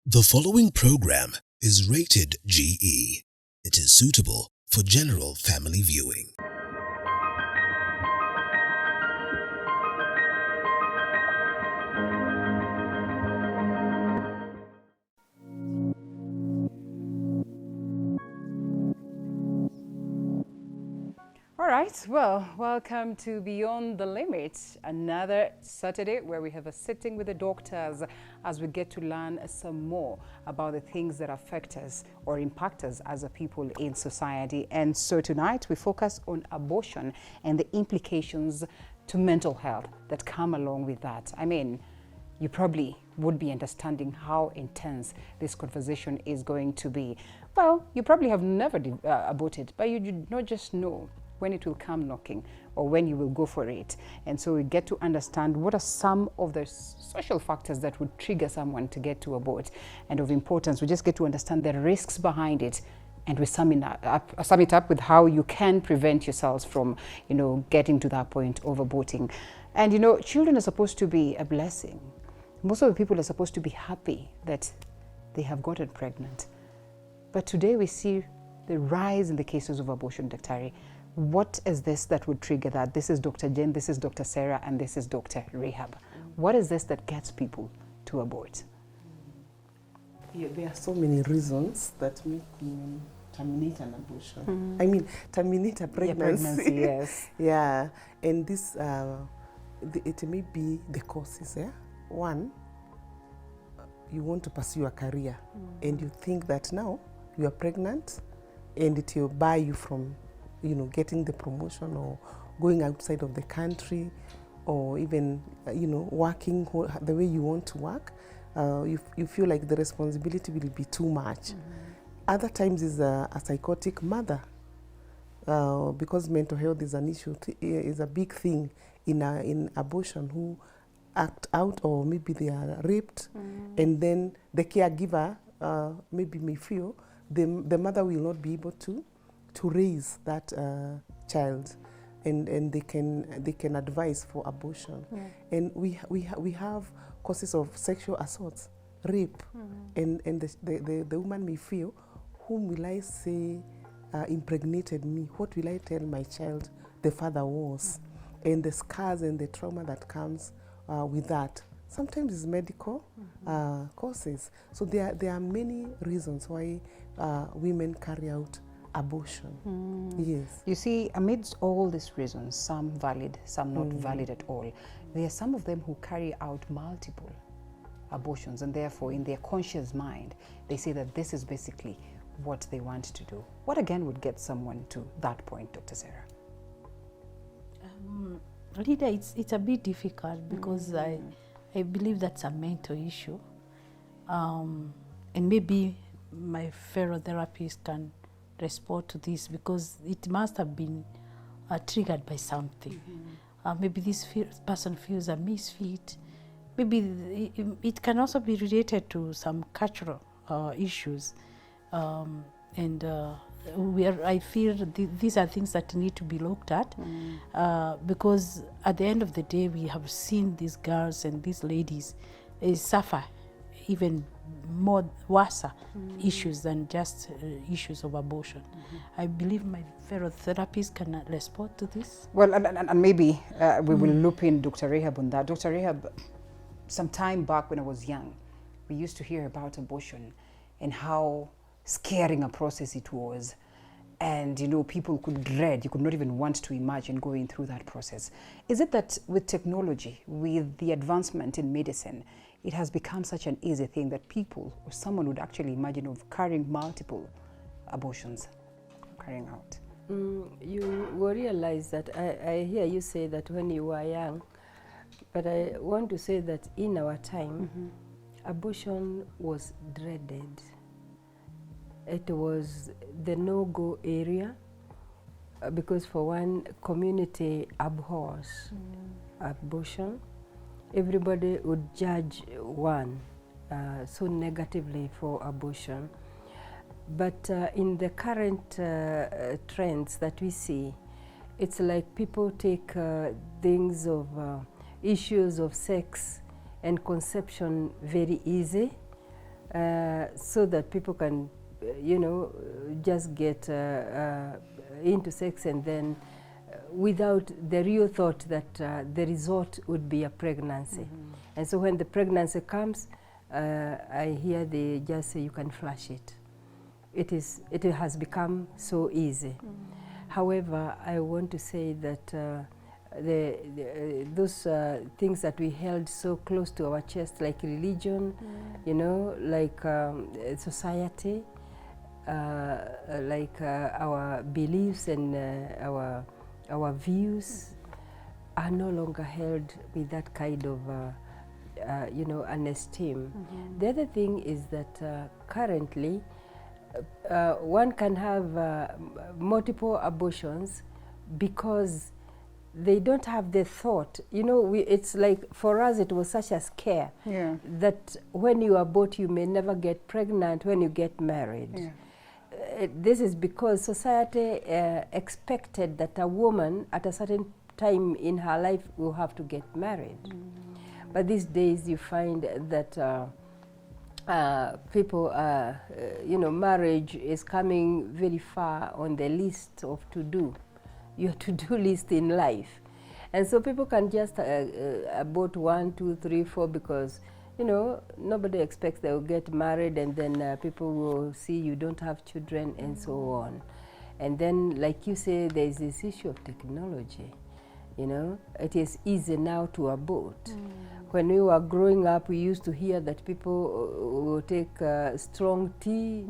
The following program is rated GE. It is suitable for general family viewing. All right, well, welcome to Beyond the Limit, another Saturday where we have a sitting with the doctors as we get to learn some more about the things that affect us or impact us as a people in society. And so tonight we focus on abortion and the implications to mental health that come along with that. I mean, you probably would be understanding how intense this conversation is going to be. Well, you probably have never aborted, but you do not just know when it will come knocking or when you will go for it. And so we get to understand what are some of the social factors that would trigger someone to get to abort. And of importance, we just get to understand the risks behind it. And we sum it up with how you can prevent yourselves from, getting to that point of aborting. And, children are supposed to be a blessing. Most of the people are supposed to be happy that they have gotten pregnant. But today we see the rise in the cases of abortion, Dr. What is this that would trigger that? This is Dr. Jane, this is Dr. Sarah, and this is Dr. Rehab. What is this that gets people to abort? Yeah, there are so many reasons that make women terminate an abortion. I mean, terminate a pregnancy. Yeah, pregnancy, yes. Yeah, and this, it may be the causes. Yeah? One, you want to pursue a career, and you think that now you are pregnant, and it will buy you from getting the promotion or going outside of the country or even, working the way you want to work. You feel like the responsibility will be too much. Other times is a psychotic mother because mental health is an issue, is a big thing in abortion, who act out or maybe they are raped and then the caregiver maybe may feel the mother will not be able to raise that child, and they can advise for abortion. And we have causes of sexual assaults, rape, and the woman may feel, whom will I say impregnated me? What will I tell my child the father was? And the scars and the trauma that comes with that. Sometimes it's medical causes. So there are many reasons why women carry out abortion. Yes. You see, amidst all these reasons, some valid, some not valid at all, there are some of them who carry out multiple abortions, and therefore in their conscious mind, they say that this is basically what they want to do. What again would get someone to that point, Dr. Sarah? Rita, it's a bit difficult because I believe that's a mental issue. And maybe my fellow therapists can respond to this, because it must have been triggered by something. Maybe this person feels a misfit. Maybe it can also be related to some cultural issues. I feel these are things that need to be looked at because at the end of the day, we have seen these girls and these ladies suffer even more worse issues than just issues of abortion. I believe my fellow therapists can respond to this. Well, and maybe we will loop in Dr. Rehab on that. Dr. Rehab, some time back when I was young, we used to hear about abortion and how scaring a process it was. And, people could dread, you could not even want to imagine going through that process. Is it that with technology, with the advancement in medicine, it has become such an easy thing that people or someone would actually imagine of carrying multiple abortions carrying out? You will realize that I hear you say that when you were young, but I want to say that in our time, abortion was dreaded. It was the no-go area because, for one, community abhors abortion. Everybody would judge one so negatively for abortion. But in the current trends that we see, it's like people take things of issues of sex and conception very easy. so that people can, you know, just get into sex, and then without the real thought that the result would be a pregnancy. And so when the pregnancy comes, I hear they just say you can flush it. It has become so easy. However, I want to say that those things that we held so close to our chest, like religion, you know, like society, like our beliefs and our views, are no longer held with that kind of you know, an esteem. The other thing is that currently one can have multiple abortions because they don't have the thought. You know, it's like, for us it was such a scare that when you abort you may never get pregnant when you get married. This is because society expected that a woman at a certain time in her life will have to get married. But these days you find that people, you know, marriage is coming very far on the list of your to-do list in life. And so people can just abort 1, 2, 3, 4 because, you know, nobody expects they will get married, and then people will see you don't have children and so on. And then, like you say, there's this issue of technology. You know, it is easy now to abort. When we were growing up, we used to hear that people will take strong tea.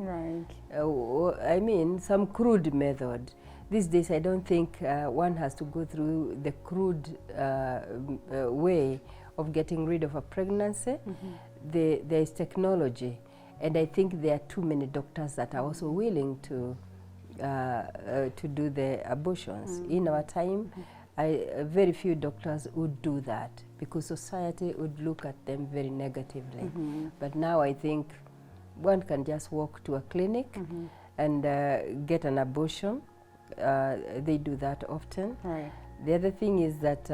I mean, some crude method. These days, I don't think one has to go through the crude way of getting rid of a pregnancy. There is technology, and I think there are too many doctors that are also willing to do the abortions. In our time, very few doctors would do that because society would look at them very negatively. But now I think one can just walk to a clinic and get an abortion. They do that often. The other thing is that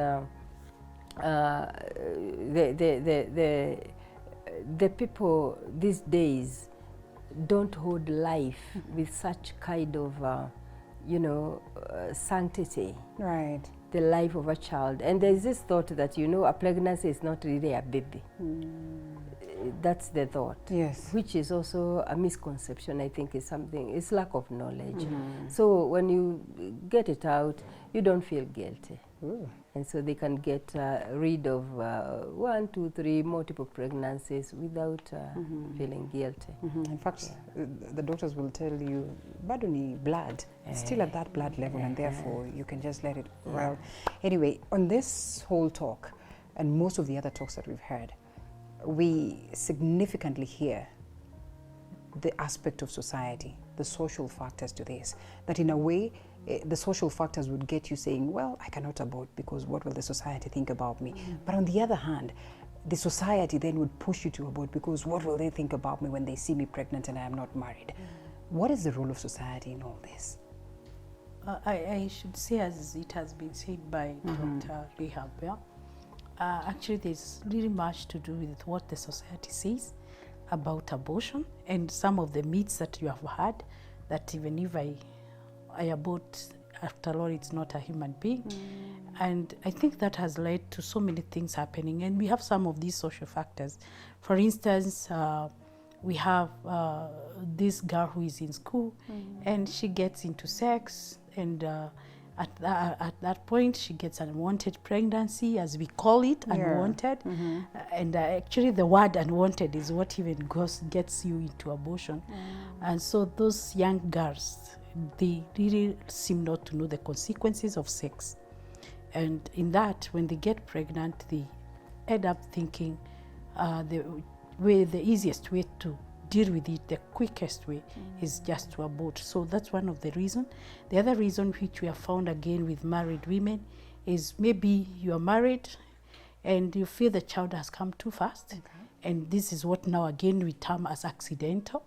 the people these days don't hold life with such kind of you know, sanctity. The life of a child. And there's this thought that, you know, a pregnancy is not really a baby. That's the thought. Which is also a misconception, I think, is something, it's lack of knowledge. So when you get it out, you don't feel guilty. And so they can get rid of 1, 2, 3 multiple pregnancies without feeling guilty. In fact, the doctors will tell you, badly blood, it's still at that blood level, and therefore you can just let it well. Anyway, on this whole talk, and most of the other talks that we've heard, we significantly hear the aspect of society, the social factors to this, that in a way, the social factors would get you saying, well, I cannot abort because what will the society think about me? But on the other hand, the society then would push you to abort because what will they think about me when they see me pregnant and I am not married? What is the role of society in all this? I should say, as it has been said by Dr. Rehab, actually there's really much to do with what the society says about abortion and some of the myths that you have had, that even if I abort, after all, it's not a human being. And I think that has led to so many things happening. And we have some of these social factors. For instance, we have this girl who is in school and she gets into sex, and at that point she gets an unwanted pregnancy, as we call it, unwanted. And actually the word unwanted is what even gets you into abortion. And so those young girls, they really seem not to know the consequences of sex. And in that, when they get pregnant, they end up thinking the easiest way to deal with it, the quickest way, is just to abort. So that's one of the reasons. The other reason, which we have found again with married women, is maybe you are married and you feel the child has come too fast. And this is what now again we term as accidental.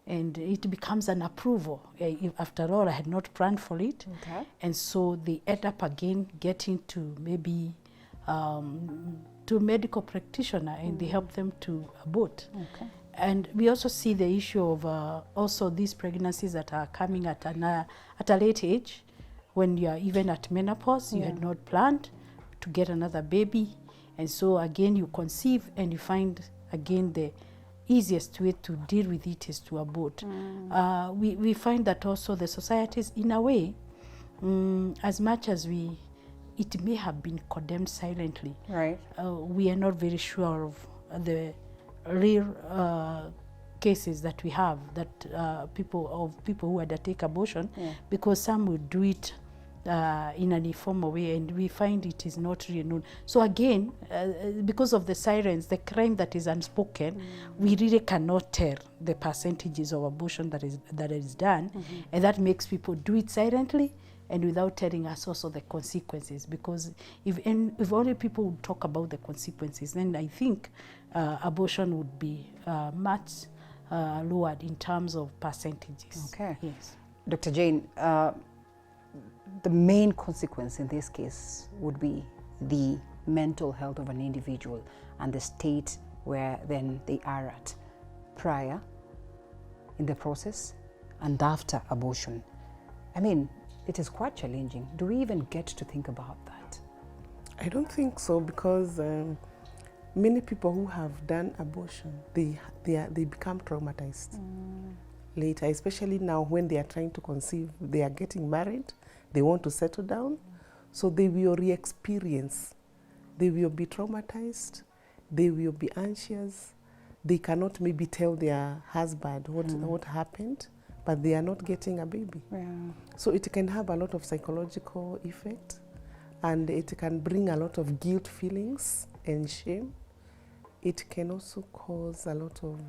And it becomes an approval. After all, I had not planned for it. And so they end up again getting to maybe to a medical practitioner, and they help them to abort. And we also see the issue of also these pregnancies that are coming at a late age, when you are even at menopause, you had not planned to get another baby. And so again, you conceive and you find again the easiest way to deal with it is to abort. We find that also the societies, in a way, as much as it may have been condemned silently, Right. we are not very sure of the real cases that we have, that people who undertake abortion, because some will do it in an informal way, and we find it is not really known. So again, because of the silence, the crime that is unspoken, we really cannot tell the percentages of abortion that is done, and that makes people do it silently and without telling us also the consequences. Because if only people would talk about the consequences, then I think abortion would be much lowered in terms of percentages. Okay. Yes. Dr. Jane, the main consequence in this case would be the mental health of an individual and the state where then they are at prior, in the process, and after abortion. I mean, it is quite challenging. Do we even get to think about that? I don't think so, because many people who have done abortion, they become traumatized later, especially now when they are trying to conceive. They are getting married, they want to settle down, so they will re-experience. They will be traumatized, they will be anxious, they cannot maybe tell their husband what happened, but they are not getting a baby. Yeah. So it can have a lot of psychological effect, and it can bring a lot of guilt feelings and shame. It can also cause a lot of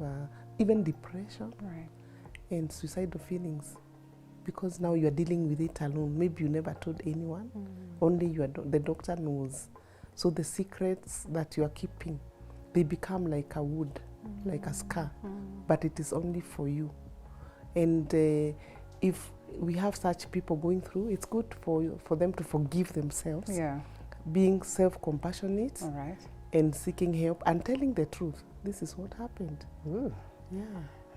even depression Right. and suicidal feelings, because now you are dealing with it alone. Maybe you never told anyone, only the doctor knows. So the secrets that you are keeping, they become like a wound, like a scar, but it is only for you. And if we have such people going through, it's good for them to forgive themselves, Yeah. being self-compassionate, All right. and seeking help and telling the truth. This is what happened. Ooh. Yeah.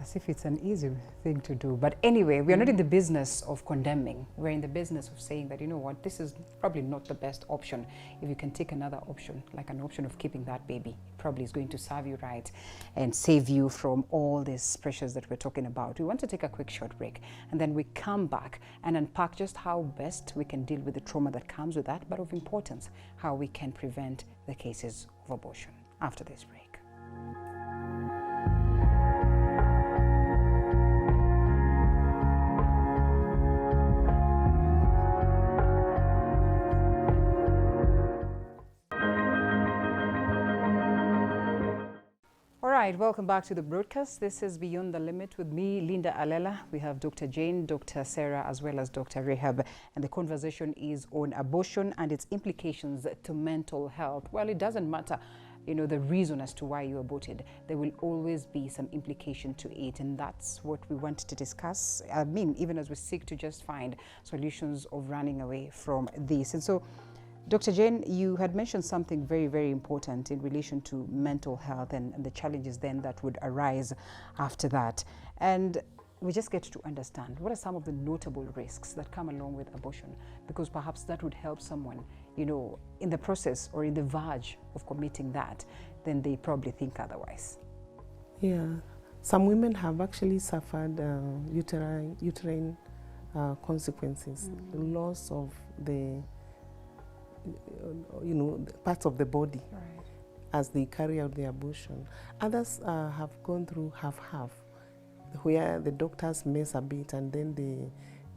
As if it's an easy thing to do. But anyway, we are not in the business of condemning. We're in the business of saying that, you know what, this is probably not the best option. If you can take another option, like an option of keeping that baby, it probably is going to serve you right and save you from all these pressures that we're talking about. We want to take a quick short break, and then we come back and unpack just how best we can deal with the trauma that comes with that, but of importance, how we can prevent the cases of abortion after this break. All right, welcome back to the broadcast. This is Beyond the Limit with me, Linda Alela. We have Dr. Jane, Dr. Sarah, as well as Dr. Rehab. And the conversation is on abortion and its implications to mental health. Well, it doesn't matter, you know, the reason as to why you aborted. There will always be some implication to it. And that's what we want to discuss. I mean, even as we seek to just find solutions of running away from this. And so, Dr. Jane, you had mentioned something very, very important in relation to mental health and the challenges then that would arise after that. And we just get to understand what are some of the notable risks that come along with abortion, because perhaps that would help someone, you know, in the process or in the verge of committing that, then they probably think otherwise. Yeah. Some women have actually suffered uterine consequences, the loss of the parts of the body, Right. as they carry out the abortion. Others have gone through half-half, where the doctors mess a bit and then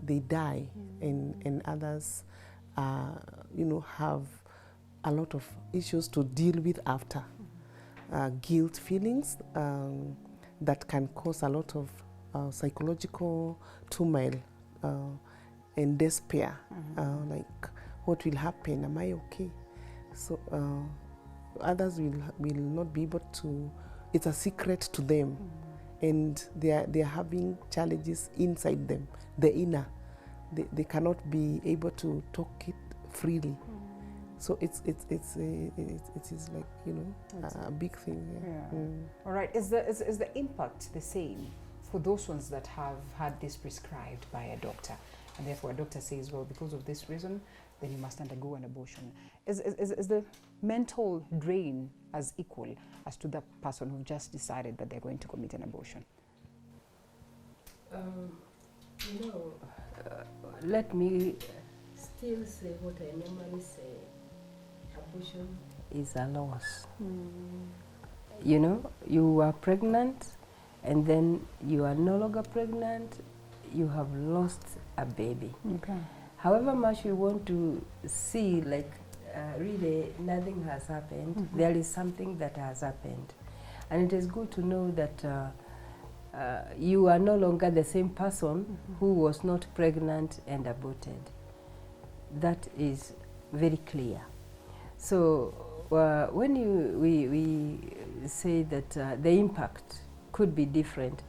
they die, and others have a lot of issues to deal with after. Guilt feelings that can cause a lot of psychological turmoil and despair, like, what will happen? Am I okay? So others will not be able to. It's a secret to them, and they are having challenges inside them, the inner. They cannot be able to talk it freely. So it is like, you know, a big thing. Yeah. All right. Is the impact the same for those ones that have had this prescribed by a doctor, and therefore a doctor says, well, because of this reason, then you must undergo an abortion? Is the mental drain as equal as to the person who just decided that they're going to commit an abortion? You know, let me still say what I normally say. Abortion is a loss. You know, you are pregnant and then you are no longer pregnant, you have lost a baby. Okay. However much we want to see, like, really nothing has happened, there is something that has happened. And it is good to know that you are no longer the same person who was not pregnant and aborted. That is very clear. So when we say that the impact could be different,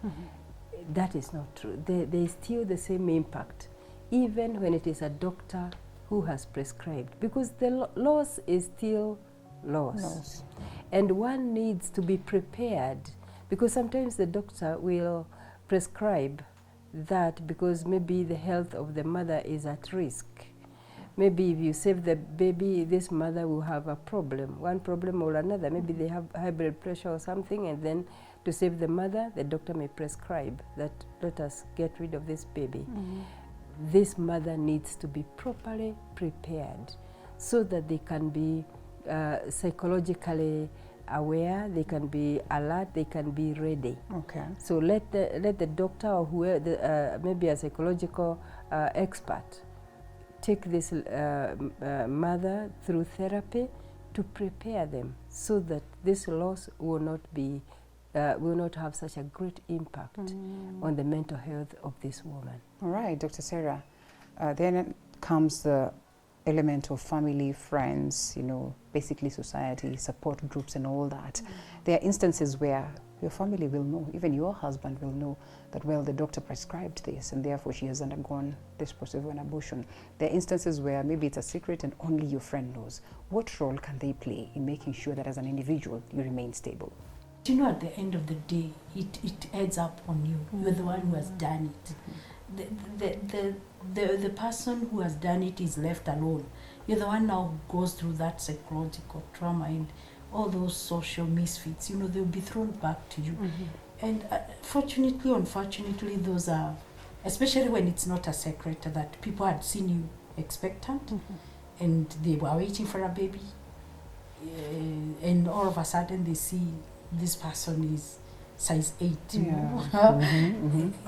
that is not true. There is still the same impact, even when it is a doctor who has prescribed, because the loss is still loss. And one needs to be prepared, because sometimes the doctor will prescribe that because maybe the health of the mother is at risk. Maybe if you save the baby, this mother will have a problem, one problem or another. Maybe they have high blood pressure or something, and then to save the mother, the doctor may prescribe that let us get rid of this baby. This mother needs to be properly prepared so that they can be psychologically aware, they can be alert, they can be ready. Okay. So let the doctor or whoever, maybe a psychological expert, take this mother through therapy to prepare them so that this loss will not have such a great impact on the mental health of this woman. All right, Dr. Sarah. Then comes the element of family, friends, you know, basically society, support groups and all that. There are instances where your family will know, even your husband will know that, well, the doctor prescribed this and therefore she has undergone this process of an abortion. There are instances where maybe it's a secret and only your friend knows. What role can they play in making sure that as an individual you remain stable? You know, at the end of the day, it adds up on you. You're the one who has done it. The person who has done it is left alone. You're the one now who goes through that psychological trauma and all those social misfits. You know, they'll be thrown back to you. And fortunately, unfortunately, those are, especially when it's not a secret, that people had seen you expectant and they were waiting for a baby, and all of a sudden they see this person is size 8, you know.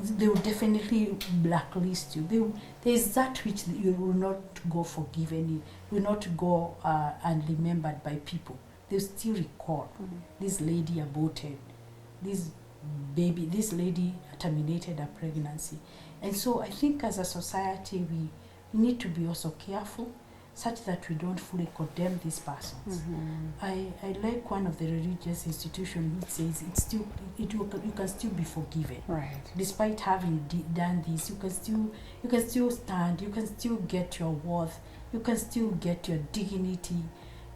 They will definitely blacklist you. There is that which you will not go forgiven, you will not go unremembered by people. They'll still recall this lady aborted, this baby, this lady terminated her pregnancy. And so I think as a society we need to be also careful such that we don't fully condemn these persons. I like one of the religious institutions which says you can still be forgiven. Right. Despite having done this, you can still stand, you can still get your worth, you can still get your dignity.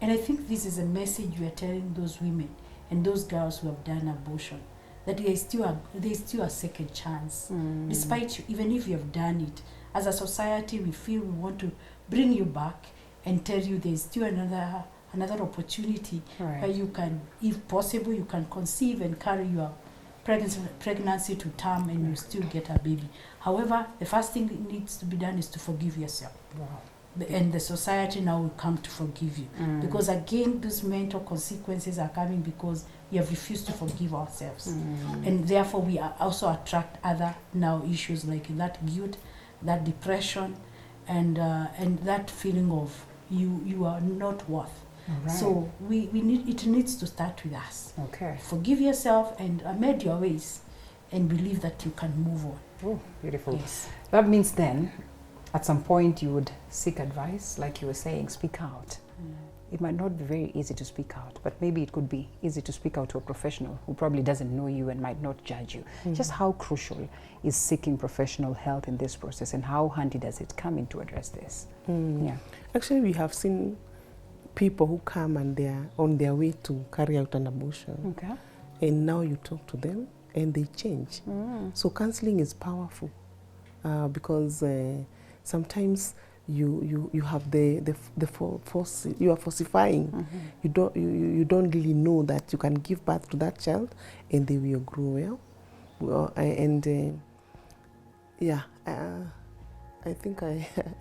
And I think this is a message we are telling those women and those girls who have done abortion, that there's still a second chance. Despite even if you have done it, as a society we feel we want to bring you back and tell you there's still another opportunity where you can, if possible, you can conceive and carry your pregnancy to term and you still get a baby. However, the first thing that needs to be done is to forgive yourself. And the society now will come to forgive you. Because again, those mental consequences are coming because we have refused to forgive ourselves. And therefore we are also attract other now issues like that guilt, that depression, and that feeling of you are not worth. So it needs to start with us. Okay. Forgive yourself and amend your ways and believe that you can move on. Oh, beautiful. Yes. That means then at some point you would seek advice, like you were saying, speak out. It might not be very easy to speak out, but maybe it could be easy to speak out to a professional who probably doesn't know you and might not judge you. Just how crucial is seeking professional help in this process, and how handy does it come in to address this? Actually, we have seen people who come and they're on their way to carry out an abortion. Okay. And now you talk to them and they change. So counseling is powerful because sometimes you have you are falsifying. You don't really know that you can give birth to that child and they will grow well. I think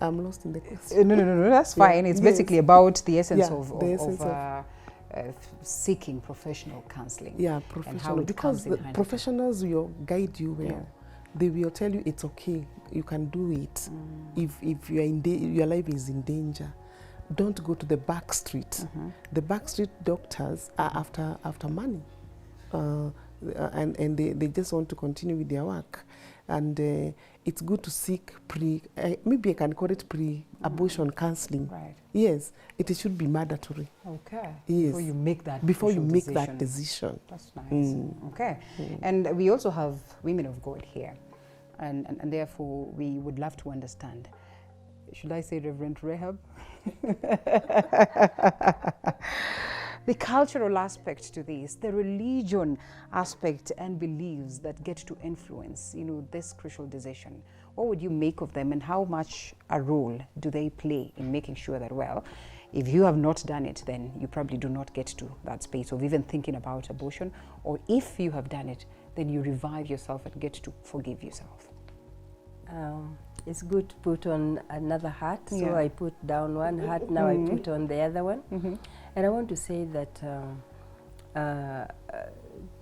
I'm lost in the question. No, that's fine. It's basically about the essence of seeking professional counseling. Yeah, and professional. how it Because comes in the hand. professionals will guide you well. Yeah. They will tell you it's okay, you can do it. If you are your life is in danger, don't go to the back street. The back street doctors are after money, and they just want to continue with their work. And it's good to seek maybe I can call it pre-abortion counseling. Right. Yes, it should be mandatory. Okay. Yes. Before you make that decision. That's nice. Okay. And we also have women of God here, and therefore we would love to understand. Should I say Reverend Rehab? The cultural aspect to this, the religion aspect and beliefs that get to influence, this crucial decision. What would you make of them, and how much a role do they play in making sure that, well, if you have not done it, then you probably do not get to that space of even thinking about abortion, or if you have done it, then you revive yourself and get to forgive yourself? It's good to put on another hat. So Yeah. I put down one hat, now I put on the other one. And I want to say that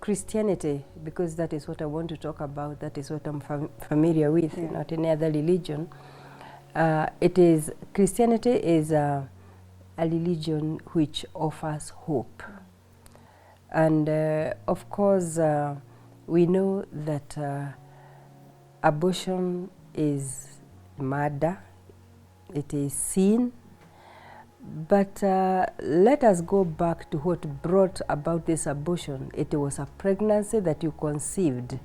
Christianity, because that is what I want to talk about, that is what I'm familiar with, not any other religion. Christianity is a religion which offers hope. And of course, we know that abortion is murder, it is sin. But let us go back to what brought about this abortion. It was a pregnancy that you conceived,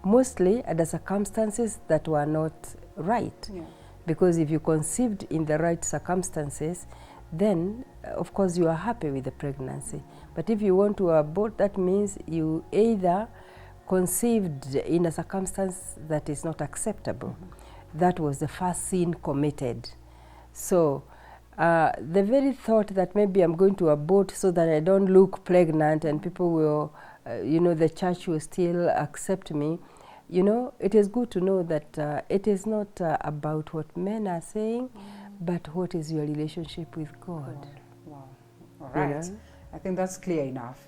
mostly under circumstances that were not right. Yeah. Because if you conceived in the right circumstances, then of course you are happy with the pregnancy. But if you want to abort, that means you either conceived in a circumstance that is not acceptable. That was the first sin committed. So the very thought that maybe I'm going to abort so that I don't look pregnant and people will, the church will still accept me, it is good to know that it is not about what men are saying, but what is your relationship with God. Wow. All right. I think that's clear enough,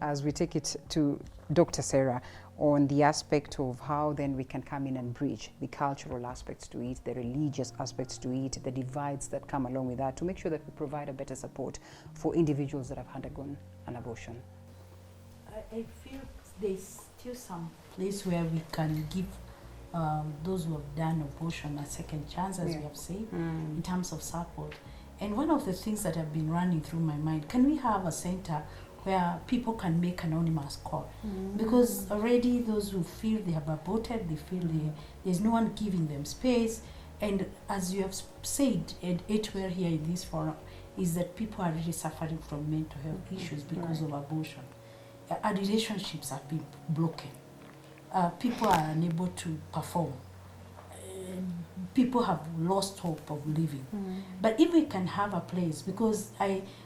as we take it to Dr. Sarah on the aspect of how then we can come in and bridge the cultural aspects to it, the religious aspects to it, the divides that come along with that, to make sure that we provide a better support for individuals that have undergone an abortion. I feel there's still some place where we can give those who have done abortion a second chance, as we have said, in terms of support. And one of the things that have been running through my mind, can we have a center where people can make anonymous call? Because already those who feel they have aborted, they feel there's no one giving them space. And as you have said, and where here in this forum, is that people are really suffering from mental health issues because of abortion. Our relationships have been broken. People are unable to perform. People have lost hope of living. But if we can have a place, because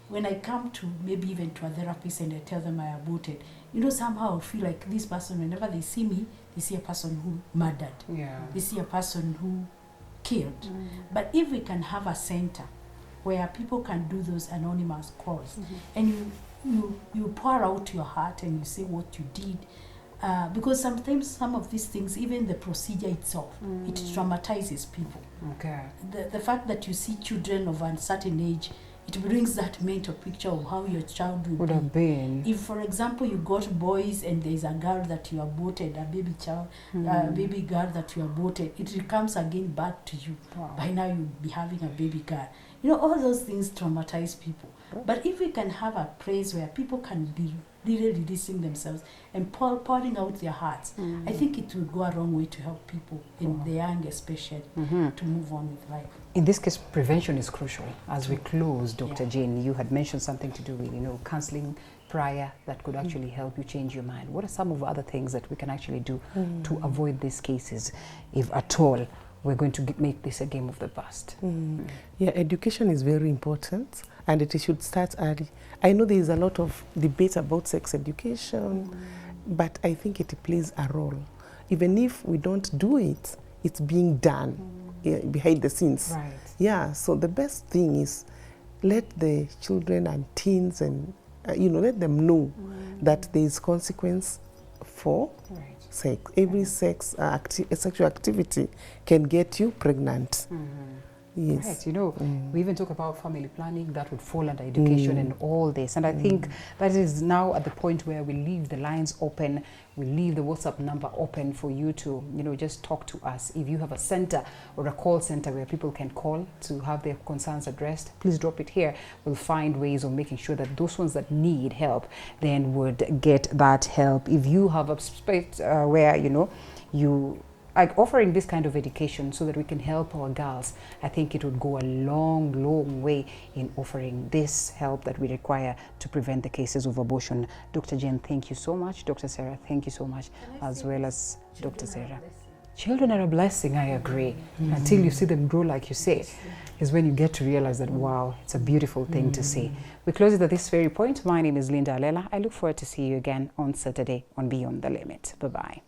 when I come to maybe even to a therapist and I tell them I aborted, somehow I feel like this person, whenever they see me, they see a person who murdered. They see a person who killed. But if we can have a center where people can do those anonymous calls, and you pour out your heart and you say what you did, because sometimes some of these things, even the procedure itself, it traumatizes people. Okay. The fact that you see children of a certain age, it brings that mental picture of how your child would have been. If, for example, you got boys and there's a girl that you aborted, a baby child, a baby girl that you aborted, it comes again back to you. Wow. By now you'll be having a baby girl. All those things traumatize people. But if we can have a place where people can be really releasing themselves and pouring out their hearts, I think it will go a long way to help people, and the young especially, to move on with life. In this case, prevention is crucial. As we close, Dr. Jane, you had mentioned something to do with, counseling prior that could actually help you change your mind. What are some of the other things that we can actually do to avoid these cases, if at all we're going to make this a game of the past? Yeah, education is very important, and it should start early. I know there is a lot of debate about sex education, but I think it plays a role. Even if we don't do it, it's being done behind the scenes. Right. Yeah, so the best thing is let the children and teens and let them know that there is consequence for sex. Every sexual activity can get you pregnant. Yes. Right, we even talk about family planning, that would fall under education and all this. And I think that is now at the point where we leave the lines open, we leave the WhatsApp number open for you to, just talk to us. If you have a center or a call center where people can call to have their concerns addressed, please drop it here. We'll find ways of making sure that those ones that need help then would get that help. If you have a space where, you like offering this kind of education so that we can help our girls, I think it would go a long, long way in offering this help that we require to prevent the cases of abortion. Dr. Jane, thank you so much. Dr. Sarah, thank you so much, as well as Dr. Sarah. Children are a blessing, I agree. Until you see them grow, like you say, is when you get to realize that, wow, it's a beautiful thing to see. We close it at this very point. My name is Linda Alela. I look forward to see you again on Saturday on Beyond the Limit. Bye-bye.